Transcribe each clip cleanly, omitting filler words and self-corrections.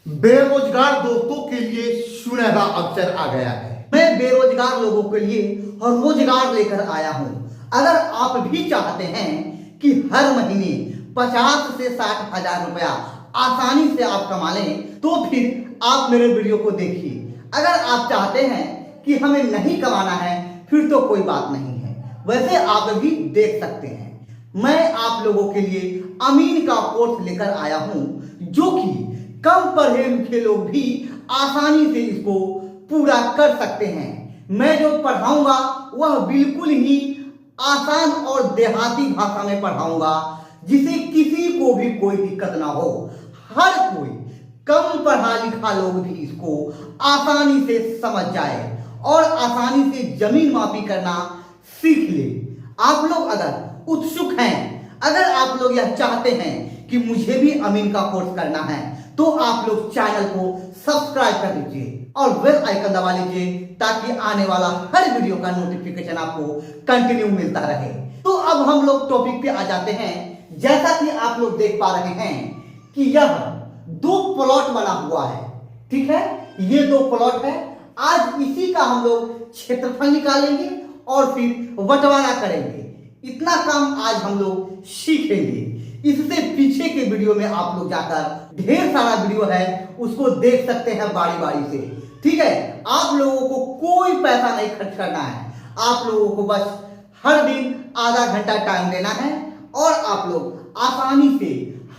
बेरोजगार दोस्तों के लिए सुनहरा अवसर आ गया है। मैं बेरोजगार लोगों के लिए रोजगार लेकर आया हूं। अगर आप भी चाहते हैं कि हर महीने 50 से 60 हजार रुपया आसानी से आप कमा लें, तो फिर आप मेरे वीडियो को देखिए। अगर आप चाहते हैं कि हमें नहीं कमाना है, फिर तो कोई बात नहीं है, वैसे आप भी देख सकते हैं। मैं आप लोगों के लिए अमीन का कोर्स लेकर आया हूं, जो कि कम पढ़े लिखे लोग भी आसानी से इसको पूरा कर सकते हैं। मैं जो पढ़ाऊंगा वह बिल्कुल ही आसान और देहाती भाषा में पढ़ाऊंगा, जिसे किसी को भी कोई दिक्कत ना हो। हर कोई कम पढ़ा लिखा लोग भी इसको आसानी से समझ जाए और आसानी से जमीन मापी करना सीख ले। आप लोग अगर उत्सुक हैं, अगर आप लोग यह चाहते हैं कि मुझे भी अमीन का कोर्स करना है, तो आप लोग चैनल को सब्सक्राइब कर लीजिए और बेल आइकन दबा लीजिए, ताकि आने वाला हर वीडियो का नोटिफिकेशन आपको कंटिन्यू मिलता रहे। तो अब हम लोग टॉपिक पे आ जाते हैं। जैसा कि आप लोग देख पा रहे हैं कि यह 2 प्लॉट बना हुआ है, ठीक है। ये 2 प्लॉट है। आज इसी का हम लोग क्षेत्रफल निकालेंगे और फिर बंटवारा करेंगे। इतना काम आज हम लोग सीखेंगे। इससे पीछे के वीडियो में आप लोग जाकर ढेर सारा वीडियो है, उसको देख सकते हैं बारी बारी से, ठीक है। आप लोगों को कोई पैसा नहीं खर्च करना है। आप लोगों को बस हर दिन आधा घंटा टाइम देना है और आप लोग आसानी से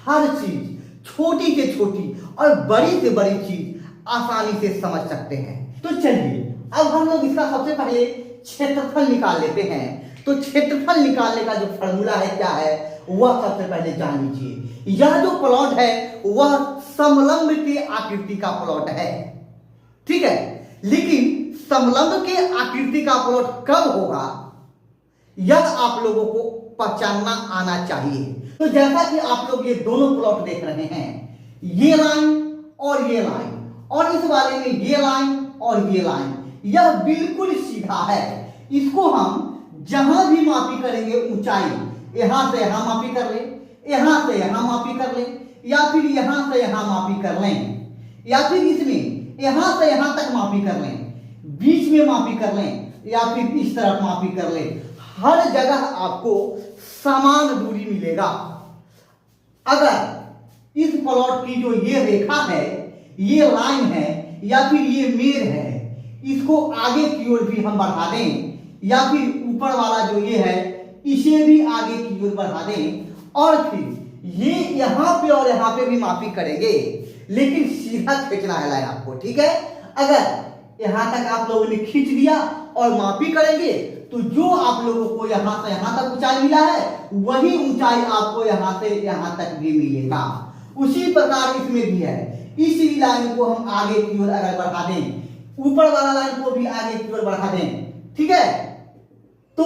हर चीज, छोटी से छोटी और बड़ी से बड़ी चीज आसानी से समझ सकते हैं। तो चलिए अब हम लोग इसका सबसे पहले क्षेत्रफल निकाल लेते हैं। तो क्षेत्रफल निकालने का जो फॉर्मूला है क्या है, वह सबसे पहले जान लीजिए। यह जो प्लॉट है वह समलंब के आकृति का प्लॉट है, ठीक है। लेकिन समलंब के आकृति का प्लॉट कब होगा, यह आप लोगों को पहचानना आना चाहिए। तो जैसा कि आप लोग ये दोनों प्लॉट देख रहे हैं, ये लाइन और ये लाइन, और इस वाले में ये लाइन और ये लाइन, यह बिल्कुल सीधा है। इसको हम जहां भी मापी करेंगे ऊंचाई, यहां से यहां मापी कर लें, यहां से यहां मापी कर लें, या फिर यहां से यहां मापी कर लें, या फिर इसमें यहां से यहां तक मापी कर लें, बीच में मापी कर लें, या फिर इस तरफ मापी कर लें, हर जगह आपको समान दूरी मिलेगा। अगर इस प्लॉट की जो ये रेखा है, ये लाइन है, या फिर ये मेर है, इसको आगे की ओर भी हम बढ़ा दें, या फिर ऊपर वाला जो ये है इसे भी आगे की ओर बढ़ा दें, और फिर ये यहां पे और यहां पे भी मापी करेंगे, लेकिन सीधा खींचना है लाइन आपको, ठीक है। अगर यहां तक आप लोगों ने खींच दिया और मापी करेंगे, तो जो आप लोगों को यहां से यहां तक ऊंचाई मिला है, वही ऊंचाई आपको यहां से यहां तक भी मिलेगा। उसी प्रकार इसमें भी है। इसी लाइन को हम आगे की ओर अगर बढ़ा दें, ऊपर वाला लाइन को भी आगे की ओर बढ़ा दें, ठीक है, तो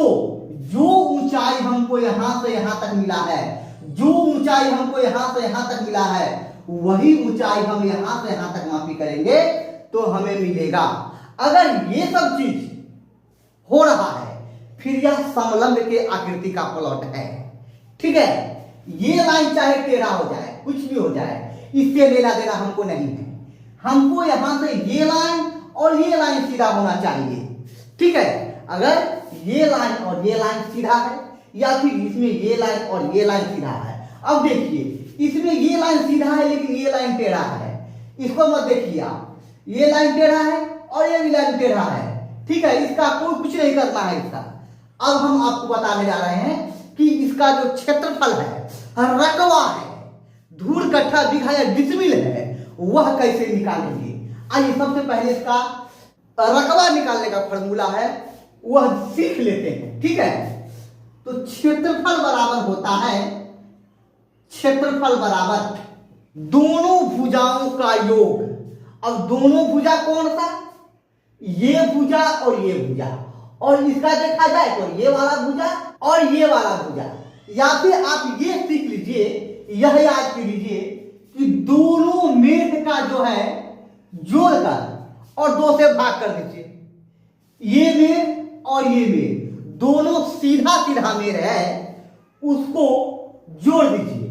जो ऊंचाई हमको यहां से यहां तक मिला है, जो ऊंचाई हमको यहां से यहां तक मिला है, वही ऊंचाई हम यहां से यहां तक मापी करेंगे तो हमें मिलेगा। अगर ये सब चीज हो रहा है, फिर यह समलंब के आकृति का प्लॉट है, ठीक है। ये लाइन चाहे टेढ़ा हो जाए, कुछ भी हो जाए, इससे लेना देना हमको नहीं है। हमको यहां से ये लाइन और ये लाइन सीधा होना चाहिए, ठीक है। अगर ये लाइन और ये लाइन सीधा है, या फिर इसमें ये लाइन और ये लाइन सीधा है। अब देखिए, इसमें ये लाइन सीधा है लेकिन ये लाइन टेढ़ा है, इसको मत देखिए आप। ये लाइन टेढ़ा है और ये भी लाइन टेढ़ा है, ठीक है। इसका कोई कुछ नहीं करना है इसका। अब हम आपको बताने जा रहे हैं कि इसका जो क्षेत्रफल है, रकबा है, धूर कट्ठा बीघा या डिसमिल है, वह कैसे निकालेंगे। आइए सबसे पहले इसका रकबा निकालने का फॉर्मूला है, वह सीख लेते हैं, ठीक है। तो क्षेत्रफल बराबर होता है, क्षेत्रफल बराबर दोनों भुजाओं का योग। अब दोनों भुजा कौन सा, ये भुजा और ये भुजा, और इसका देखा जाए तो ये वाला भुजा और ये वाला भुजा। या फिर आप ये सीख लीजिए, यह याद कर लीजिए कि दोनों मेढ़ का जो है जोड़कर और 2 से भाग कर दीजिए। ये मेढ़ और ये मेढ़ दोनों सीधा सीधा मेढ़ है, उसको जोड़ दीजिए।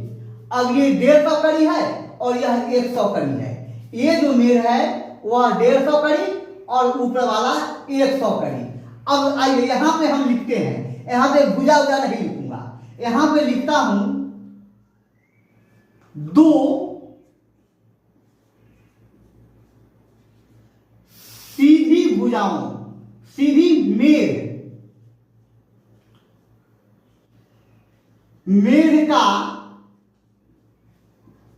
अब ये 150 कड़ी है और यह 100 कड़ी है, ये जो मेड़ है वह 150 कड़ी और ऊपर वाला 100 कड़ी। अब आइए यहां पे हम लिखते हैं, यहां पे भुजा उजा नहीं लिखूंगा, यहां पे लिखता हूं 2 सीधी भुजाओं, सीधी मेड़ का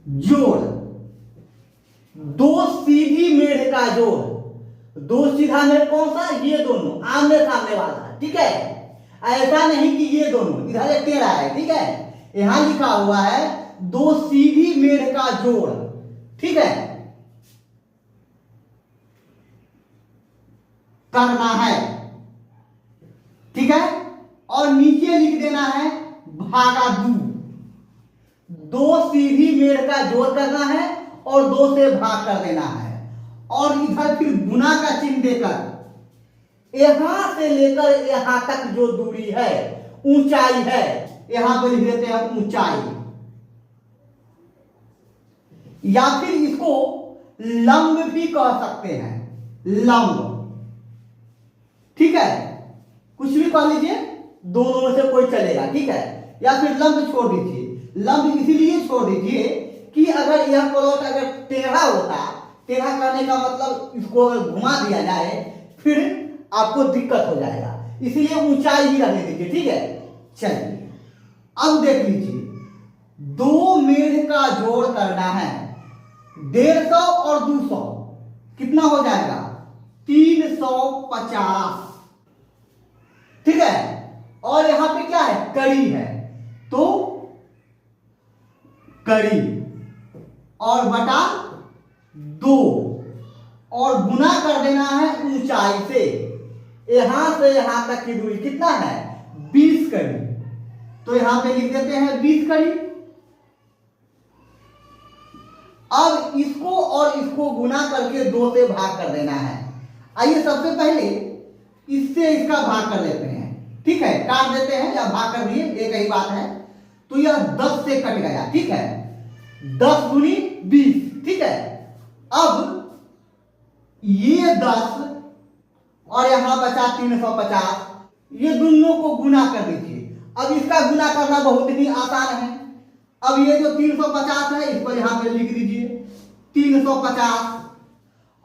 जोड़, 2 सीधी मेड़ का जोड़। 2 सीधा मेड़ कौन सा? ये दोनों आमने सामने वाला, ठीक है। ऐसा नहीं कि ये दोनों, इधर एक टेढ़ा है, ठीक है। यहां लिखा हुआ है 2 सीधी मेड़ का जोड़, ठीक है, करना है, ठीक है। और नीचे लिख देना है भागा 2 सीधी मेड़ का जोड़ करना है और 2 से भाग कर देना है। और इधर फिर गुना का चिन्ह देकर यहां से लेकर यहां तक जो दूरी है, ऊंचाई है, यहां पे लिख देते हैं ऊंचाई, या फिर इसको लंब भी कह सकते हैं, लंब, ठीक है। कुछ भी कह लीजिए, दोनों में से कोई चलेगा, ठीक है। या फिर लंब छोड़ दीजिए। लंब इसीलिए छोड़ दीजिए कि अगर यह प्लॉट अगर टेढ़ा होता, टेढ़ा करने का मतलब इसको अगर घुमा दिया जाए फिर आपको दिक्कत हो जाएगा, इसलिए ऊंचाई ही रहने दीजिए, ठीक है। चलिए अब देख लीजिए, 2 मेड़ का जोड़ करना है, 150 और 200 कितना हो जाएगा? 350, ठीक है। और यहां पे क्या है? कड़ी है, तो कड़ी और बटा 2 और गुना कर देना है ऊंचाई से, यहां से यहां तक की दूरी कितना है? 20 कड़ी। तो यहां पे लिख देते हैं 20 कड़ी। अब इसको और इसको गुना करके 2 से भाग कर देना है। आइए सबसे पहले इससे इसका भाग कर लेते हैं, ठीक है। काट देते हैं या भाग कर दिए, एक ही बात है। तो यह 10 से कट गया, ठीक है। 10 दूनी 20, ठीक है। अब ये 10 और यहां बचा 350, ये दोनों को गुना कर दीजिए। अब इसका गुना करना बहुत ही आसान है। अब ये जो 350 है इसको यहां पे लिख दीजिए 350,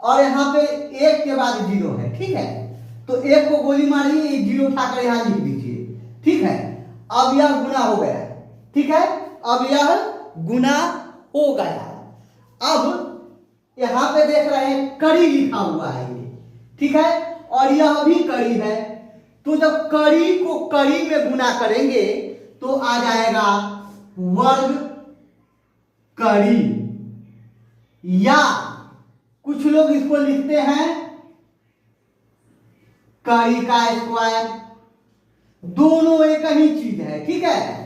और यहां पे 1 के बाद 0 है, ठीक है। तो 1 को गोली मारिए, 0 उठाकर यहां लिख दीजिए, ठीक है। अब यह गुना हो गया, ठीक है। अब यह गुना हो गया। अब यहां पे देख रहे हैं कड़ी लिखा हुआ है ये, ठीक है, और यह भी कड़ी है। तो जब कड़ी को कड़ी में गुना करेंगे तो आ जाएगा वर्ग कड़ी, या कुछ लोग इसको लिखते हैं कड़ी का स्क्वायर। दोनों एक ही चीज है, ठीक है।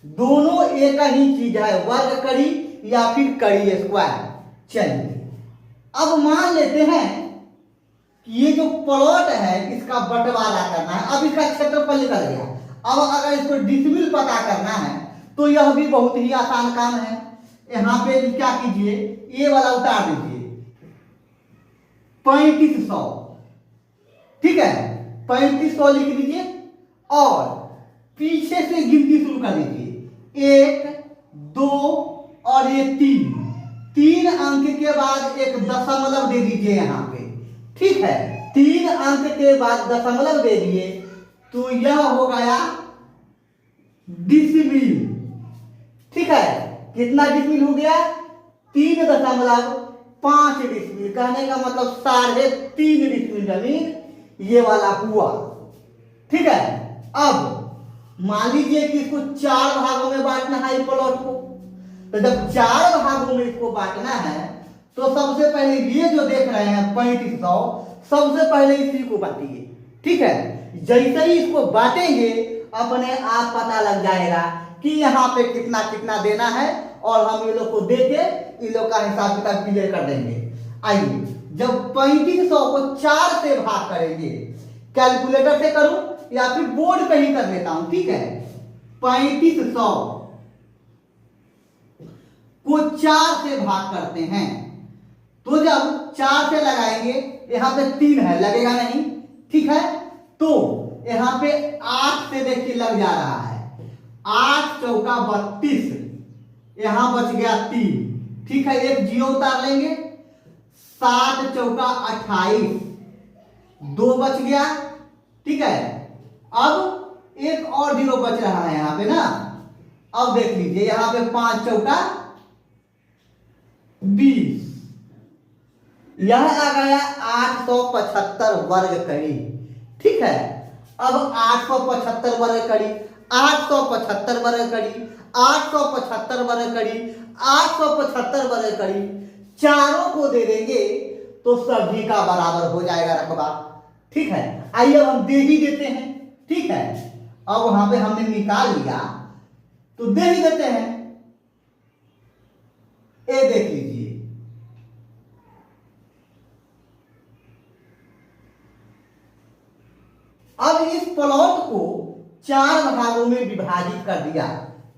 दोनों एक ही चीज है, वर्ग कड़ी या फिर कड़ी स्क्वायर। चलिए अब मान लेते हैं कि ये जो प्लॉट है इसका बंटवारा करना है। अब इसका क्षेत्रफल निकल गया। अब अगर इसको डिसिमिल पता करना है तो यह भी बहुत ही आसान काम है। यहां पे क्या कीजिए, ये वाला उतार दीजिए, 3500, ठीक है। 3500 लिख दीजिए और पीछे से गिनती शुरू कर दीजिए, 1 2 और ये 3 अंक के बाद एक दशमलव दे दीजिए यहां पे, ठीक है। 3 अंक के बाद दशमलव दे दिए तो यह हो गया डिसिमिल, ठीक है। कितना डिसिमिल हो गया? 3.5 डिसिमिल। कहने का मतलब 3.5 डिसिमिल जमीन ये वाला हुआ, ठीक है। अब मान लीजिए कि इसको 4 भागों में बांटना है इस प्लॉट को। तो जब 4 भागों में इसको बांटना है तो सबसे पहले ये जो देख रहे हैं 3500, सबसे पहले इसी को बांटिए, ठीक है। जैसे ही इसको बांटेंगे अपने आप पता लग जाएगा कि यहाँ पे कितना कितना देना है, और हम ये लोग को दे के इन लोग का हिसाब किताब क्लियर कर देंगे। आइए जब 3500 को 4 से भाग करेंगे, कैलकुलेटर से करूं या फिर बोर्ड पे ही कर लेता हूं, ठीक है। 3500 को 4 से भाग करते हैं जब 4 से लगाएंगे, यहाँ पे 3 है, लगेगा नहीं, ठीक है। तो यहाँ पे 8 से देखिए लग जा रहा है, 8 चौका 32, यहाँ बच गया 3, ठीक है, एक 0 उतार लेंगे, 7 चौका 28, 2 बच गया, ठीक है। अब एक और 0 बच रहा है यहाँ पे ना। अब देख लीजिए यहाँ पे 5 चौका 20, यह आ गया 875 वर्ग कड़ी, ठीक है। अब 875 वर्ग कड़ी, 875 वर्ग कड़ी, 875 वर्ग कड़ी, 875 वर्ग कड़ी, चारों को दे देंगे तो सभी का बराबर हो जाएगा रकबा, ठीक है। आइए अब हम दे ही देते हैं, ठीक है। अब वहां पे हमने निकाल लिया तो दे ही देते हैं। ए देख लीजिए, अब इस प्लॉट को 4 भागों में विभाजित कर दिया,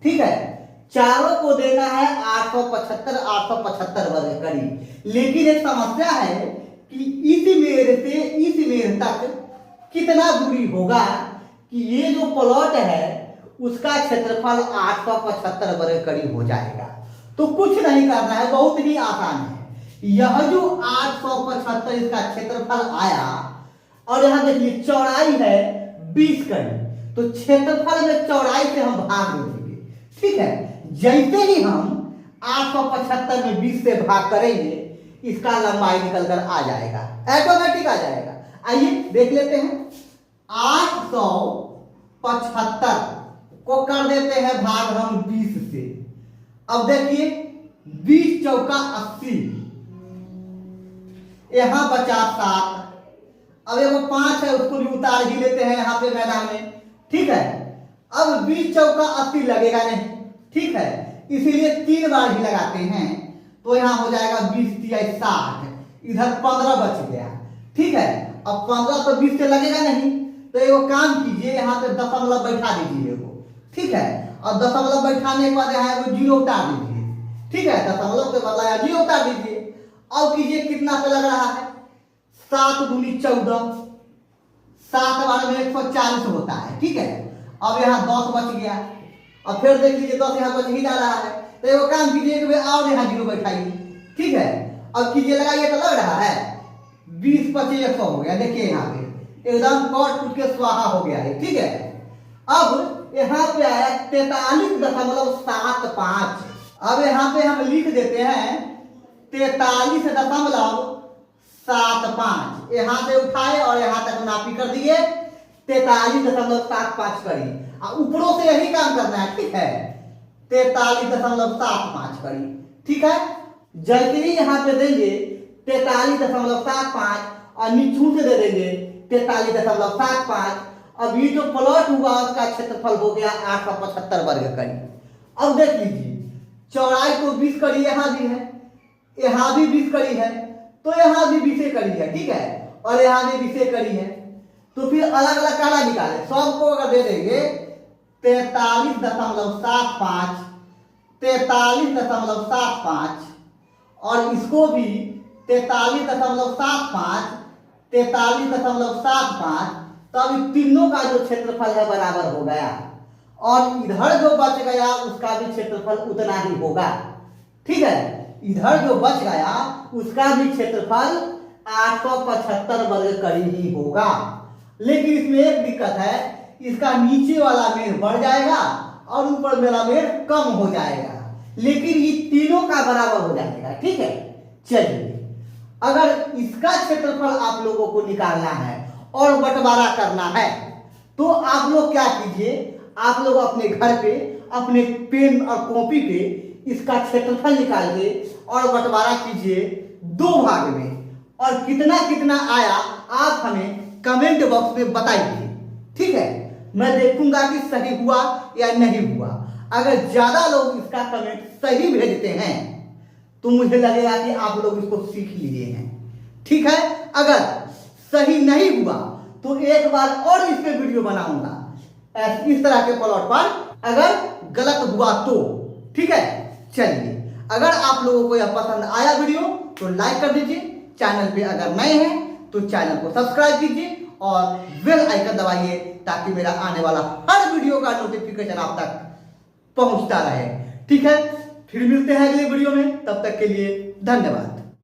ठीक है। चारों को देना है 875 वर्ग कड़ी, लेकिन एक समस्या है कि इस मेड़ से इस मेड़ तक कितना दूरी होगा कि ये जो प्लॉट है उसका क्षेत्रफल 875 वर्ग कड़ी हो जाएगा। तो कुछ नहीं करना है, बहुत ही आसान है। यह जो 875 इसका क्षेत्रफल आया और यहां देखिए चौड़ाई है 20 कड़ी, तो क्षेत्रफल में चौड़ाई से हम भाग दे देंगे, ठीक है। जैसे ही हम 875 में 20 से भाग करेंगे, इसका लंबाई निकलकर आ जाएगा, ऑटोमेटिक आ जाएगा। आइए देख लेते हैं। 875 को कर देते हैं भाग हम 20 से। अब देखिए 20 चौका 80, यहां बचा 7, अब एगो 5 है उसको भी उतार ही लेते हैं यहाँ पे मैदान में, ठीक है। अब 20 चौका 80 लगेगा नहीं, ठीक है, इसीलिए 3 बार ही लगाते हैं, तो यहाँ हो जाएगा 20 तिया 60, इधर 15 बच गया, ठीक है। अब 15 तो 20 से लगेगा नहीं, तो एगो काम कीजिए, यहाँ पे दशमलव बैठा दीजिए एगो, ठीक है। और दशमलव बैठाने के बाद यहाँ एगो 0 उतार दीजिए, ठीक है, दशमलव के बदला 0 उतार दीजिए। अब कीजिए कितना पे लग रहा है, 7 दूनी 14, 7 बार में 140 होता है, ठीक है। अब यहाँ 10 बच गया, अब फिर देख लीजिए 10 यहाँ बच ही जा रहा है, तो एगो काम कीजिए कि और यहाँ 0 बैठाइए, ठीक है। अब कीजिए लगाइए तो लग रहा है 20 25 100 हो गया, देखिए यहाँ पे एकदम कट टूट के स्वाहा हो गया है, ठीक है। अब यहाँ पे आया 43.75, अब यहाँ पे हम लिख देते हैं 43.75, यहाँ से उठाए और यहाँ तक नापी कर दिए 43.75 करी, ऊपरों से यही काम करना है, ठीक है, 43.75 करी, ठीक है। जैसे ही यहाँ पे देंगे 43.75 और नीचू से दे देंगे 43.75, अब ये जो प्लॉट हुआ उसका क्षेत्रफल हो गया 875 वर्ग कड़ी। अब देख लीजिए चौड़ाई तो 20 कड़ी यहाँ भी है, यहाँ भी 20 कड़ी है, तो यहाँ भी 20 कड़ी है, ठीक है, और यहाँ भी 20 कड़ी है, तो फिर अलग अलग काला निकाले, सबको अगर दे देंगे 43.75, 43.75 और इसको भी 43.75, 43.75, तब तीनों का जो क्षेत्रफल है बराबर हो गया, और इधर जो बच गया उसका भी क्षेत्रफल उतना ही होगा, ठीक है। इधर जो बच गया उसका भी क्षेत्रफल 875 वर्ग कड़ी ही होगा, लेकिन इसमें एक दिक्कत है, इसका नीचे वाला मेड़ बढ़ जाएगा और ऊपर वाला मेड़ कम हो जाएगा, लेकिन ये तीनों का बराबर हो जाएगा, ठीक है। चलिए, अगर इसका क्षेत्रफल आप लोगों को निकालना है और बंटवारा करना है, तो आप लोग क्या कीजिए, आप लोग अपने घर पे अपने पेन और कॉपी पे इसका क्षेत्रफल निकाल के और बंटवारा कीजिए 2 भाग में, और कितना कितना आया आप हमें कमेंट बॉक्स में बताइए, ठीक है। मैं देखूंगा कि सही हुआ या नहीं हुआ। अगर ज्यादा लोग इसका कमेंट सही भेजते हैं तो मुझे लगेगा कि आप लोग इसको सीख लिए हैं, ठीक है। अगर सही नहीं हुआ तो एक बार और इस पे वीडियो बनाऊंगा इस तरह के प्लॉट पर, अगर गलत हुआ तो, ठीक है। चलिए अगर आप लोगों को यह पसंद आया वीडियो तो लाइक कर दीजिए, चैनल पे अगर नए हैं तो चैनल को सब्सक्राइब कीजिए और बेल आइकन दबाइए ताकि मेरा आने वाला हर वीडियो का नोटिफिकेशन आप तक पहुंचता रहे। ठीक है, फिर मिलते हैं अगले वीडियो में, तब तक के लिए धन्यवाद।